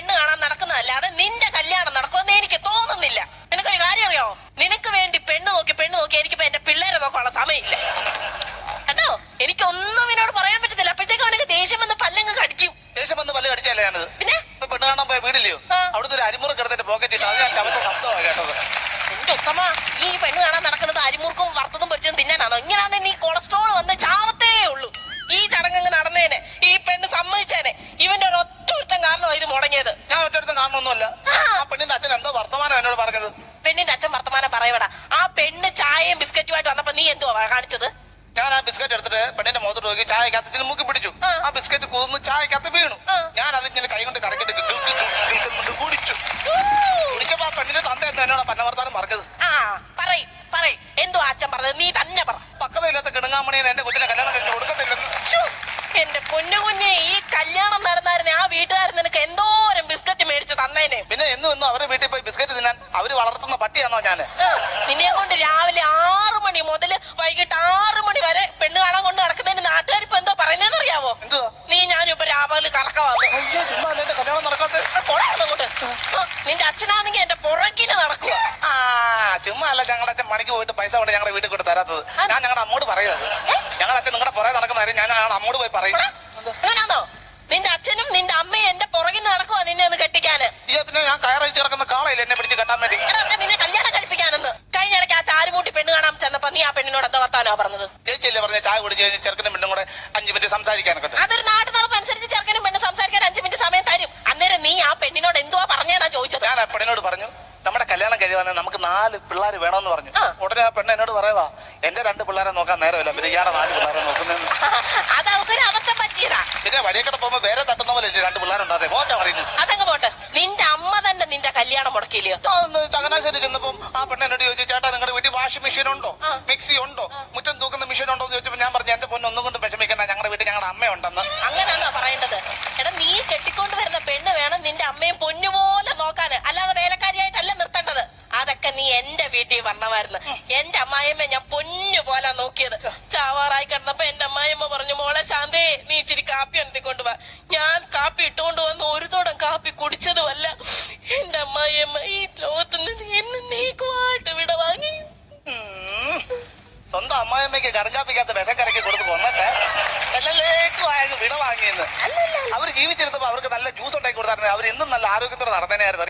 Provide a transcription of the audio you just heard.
പെണ്ണ് കാണാൻ നടക്കുന്നതല്ലാതെ നിന്റെ കല്യാണം നടക്കുമെന്ന് എനിക്ക് തോന്നുന്നില്ല. നിനക്കൊരു കാര്യം അറിയോ? നിനക്ക് വേണ്ടി പെണ്ണ് നോക്കി എനിക്കിപ്പോ എന്റെ പിള്ളേരെ നോക്കാനുള്ള സമയമില്ല കേട്ടോ. എനിക്കൊന്നും എന്നോട് പറയാൻ പറ്റത്തില്ല. അപ്പോഴത്തേക്കും അവനൊക്കെ ദേഷ്യം വന്ന് പല്ലങ്ങ് കടിക്കും. ദേഷ്യം വന്ന് പല്ല് കടിച്ചല്ലേ ഞാനത്? പിന്നെ പെണ്ണ് കാണാൻ പോയ വീടില്ലയോ, അവിടുത്തെ ഒരു അരിമുറ കിടന്നിട്ട് പോക്കറ്റ് ഇട്ട് അത് ഞാൻ ചവച്ച ശബ്ദമാണ് കേട്ടത്. എന്റെ ഉത്തമ, ഈ പെണ്ണ് കാണാൻ നടക്കുന്നത് അരിമുറുക്കും വറുത്തതും പൊരിച്ചതും തിന്നാനാണോ? ഇങ്ങനെയാന്ന് നീ കൊളസ്ട്രോൾ വന്ന് ചാവത്തേ ഉള്ളൂ. ഈ ചടങ്ങ് നടന്നേനെ, ഈ പെണ്ണ് സമ്മതിച്ചേനെ. ഇവന്റെ ഒരു ഒറ്റൊരുത്തം കാരണമാണ് ഇത് മുടങ്ങിയത്. ഞാൻ ഒറ്റടുത്തും കാണണമെന്നൊന്നുമല്ല. ആ പെണ്ണിന്റെ അച്ഛൻ എന്തോ വർത്തമാനം എന്നോട് പറഞ്ഞത്. പെണ്ണിന്റെ അച്ഛൻ വർത്തമാനം പറയപ്പെടാ. ആ പെണ്ണ് ചായയും ബിസ്ക്കറ്റുമായിട്ട് വന്നപ്പോ നീ എന്തുവാ കാണിച്ചത്? ഞാൻ ആ ബിസ്ക്കറ്റ് എടുത്തിട്ട് പെണ്ണിന്റെ മുഖത്തോട്ട് നോക്കി ചായക്കകത്ത് മൂക്കി പിടിച്ചു. ആ ബിസ്ക്കറ്റ് കുതിർന്ന് ചായക്കകത്ത് വീണു. ഞാൻ അതിങ്ങനെ കൈ കൊണ്ട് കറക്കിട്ട് കുടിച്ചു. കുടിച്ചപ്പോ ആ പെണ്ണിന്റെ തന്ത എന്താ എന്നോട് പന്നവർത്താനം പറഞ്ഞത്. പറയ് എന്തോ അച്ഛൻ പറഞ്ഞത് നീ തന്നെ പറ. പക്കതയില്ലാത്ത കിണങ്ങാമണിയെ എന്റെ കൊച്ചിനെ കല്യാണം കഴിച്ച് കൊടുക്കത്തില്ലെന്ന്. എന്റെ പൊന്നു കുഞ്ഞെ, ഈ കല്യാണം നടന്നായിരുന്നെ ആ വീട്ടുകാരൻ നിനക്ക് എന്തോരം ബിസ്ക്കറ്റ് മേടിച്ച് തന്നേനെ. പിന്നെ എന്നും അവരെ വീട്ടിൽ പോയി ബിസ്ക്കറ്റ് തിന്നാൻ അവര് വളർത്തുന്ന പട്ടിയാണോ ഞാന്? നിന്നെ കൊണ്ട് രാവിലെ 6 മണി മുതൽ വൈകിട്ട് 6 മണി വരെ പെണ്ണ് കാണാൻ കൊണ്ട് നടക്കുന്നതിന് നാട്ടുകാരിപ്പോ എന്തോ പറയുന്നതെന്ന് അറിയാവോ? എന്തുവാ? നീ ഞാനിപ്പോ രാവിലെ കറക്കവാന്ന്. കല്യാണം നടക്കാത്ത അങ്ങോട്ട്. നിന്റെ അച്ഛനാണെങ്കിൽ എന്റെ പുറകിന് നടക്കുക. ചുമ്മാ അല്ല ഞങ്ങളുടെ അച്ഛൻ പണിക്ക് പോയിട്ട് പൈസ കൊണ്ട് ഞങ്ങളുടെ വീട്ടിൽ കൊണ്ട് തരാത്തത്. ഞാൻ ഞങ്ങളുടെ അമ്മോട് പറയുന്നത്. ഞങ്ങളുടെ അച്ഛൻ നിങ്ങളുടെ പുറകെ നടക്കുന്ന കാര്യം ഞാൻ ഞങ്ങളുടെ അമ്മോട് പോയി പറയും. അങ്ങനാണോ? നിന്റെ അച്ഛനും നിന്റെ അമ്മയും എന്റെ പുറകിൽ നടക്കുവാ നിന്നെ ഒന്ന് കെട്ടിക്കാന്. പിന്നെ ഞാൻ കയറഴിച്ച് കിടക്കുന്ന കാളയില്ല എന്നെ പിടിച്ച് കെട്ടാൻ വേണ്ടി. നിന്നെ കല്യാണം കഴിപ്പിക്കാനെന്ന്. കഴിഞ്ഞ ഇടയ്ക്ക് ആ ചാരുമൂട്ടി പെണ്ണ് കാണാൻ ചെന്നപ്പോ നീ ആ പെണ്ണിനോട് എന്താ വർത്താനോ പറഞ്ഞത്? ചേച്ചിയല്ലേ പറഞ്ഞ ചായ കുടിച്ച് കഴിഞ്ഞ് ചെറുക്കനും പെണ്ണും കൂടെ 5 മിനിറ്റ് സംസാരിക്കാനൊക്കെ. അതൊരു നാട്ടു നടപ്പ് അനുസരിച്ച് ചെറുക്കനും പെണ്ണ് സംസാരിക്കാൻ 5 മിനിറ്റ് സമയം തരും. അന്നേരം നീ ആ പെണ്ണിനോട് എന്തുവാ പറഞ്ഞേന്നാ ചോദിച്ചത്? ഞാൻ ആ പെണ്ണിനോട് പറഞ്ഞു നമ്മുടെ കല്യാണം കഴിയുവാണെങ്കിൽ നമുക്ക് 4 പിള്ളേർ വേണമെന്ന് പറഞ്ഞു. ഉടനെ ആ പെണ്ണ് എന്നോട് പറയുവാ എന്റെ 2 പിള്ളേരെ നോക്കാൻ നേരമില്ല, പിന്നെ ഇയാളെ 4 പിള്ളേരെ നോക്കുന്നതെന്ന്. അത് അവക്കൊരു അബദ്ധം പറ്റിയതാ. പിന്നെ വഴിയൊക്കെ പോകുമ്പോ വേറെ തട്ടുന്ന പോലെ 2 പിള്ളേരുണ്ടാതെ പോറ്റാ പറയുന്നത്. അതങ്ങ് പോട്ടെ. നിന്റെ അമ്മ തന്നെ നിന്റെ കല്യാണം മുടക്കില്ലയോ? ചങ്ങനാശ്ശേരി ചെന്നപ്പം ആ പെണ്ണ് എന്നോട് ചോദിച്ചു, ചേട്ടാ നിങ്ങളുടെ വീട്ടിൽ വാഷിംഗ് മെഷീൻ ഉണ്ടോ, മിക്സി ഉണ്ടോ, മുറ്റം തൂക്കുന്ന മെഷീൻ ഉണ്ടോ എന്ന് ചോദിച്ചപ്പോൾ ഞാൻ പറഞ്ഞു എന്റെ പൊന്ന് ഒന്നും കൊണ്ട് വിഷമിക്കണ്ട, ഞങ്ങളുടെ വീട്ടിൽ ഞങ്ങളുടെ അമ്മയുണ്ടെന്ന്. അങ്ങനെയാണോ പറയേണ്ടത്? എടാ, നീ കെട്ടിക്കൊണ്ട് വരുന്ന പെണ്ണ് വേണം നിന്റെ അമ്മയും പൊന്നുപോലെ നോക്കാന്, അല്ലാതെ വേലക്കാരിയായിട്ടല്ല നിർത്തേണ്ടത്. അതൊക്കെ നീ എന്റെ വീട്ടിൽ വരണമായിരുന്നു. എന്റെ അമ്മായിയമ്മ ഞാൻ പൊന്നു പോലെ നോക്കിയത്. ചാവാറായി കിടന്നപ്പോ എന്റെ അമ്മായിയമ്മ പറഞ്ഞു, മോളെ ശാന്തേ നീ ഇച്ചിരി കാപ്പി എടുത്തിക്കൊണ്ട് വാ. ഞാൻ കാപ്പി ഇട്ടുകൊണ്ട് വന്ന് ഒരു തോടം കാപ്പി കുടിച്ചതുമല്ല. എന്റെ അമ്മായിയമ്മ ഈ ലോകത്ത് നിന്ന് എന്നെ നീക്കുമായിട്ട് വിട വാങ്ങി. സ്വന്തം അമ്മായിയമ്മയ്ക്ക് കടങ്കാപ്പിക്കാത്ത വിഷം കരക്കി കൊടുത്ത് കൊന്നിട്ട് എല്ലാലേക്കും വിട വാങ്ങിയെന്ന്. അവര് ജീവിച്ചിരുന്നപ്പോ അവർക്ക് നല്ല ജ്യൂസ് ഉണ്ടാക്കി കൊടുത്തായിരുന്നു. അവർ ഇന്നും നല്ല ആരോഗ്യത്തോടെ നടന്നേനായിരുന്നു.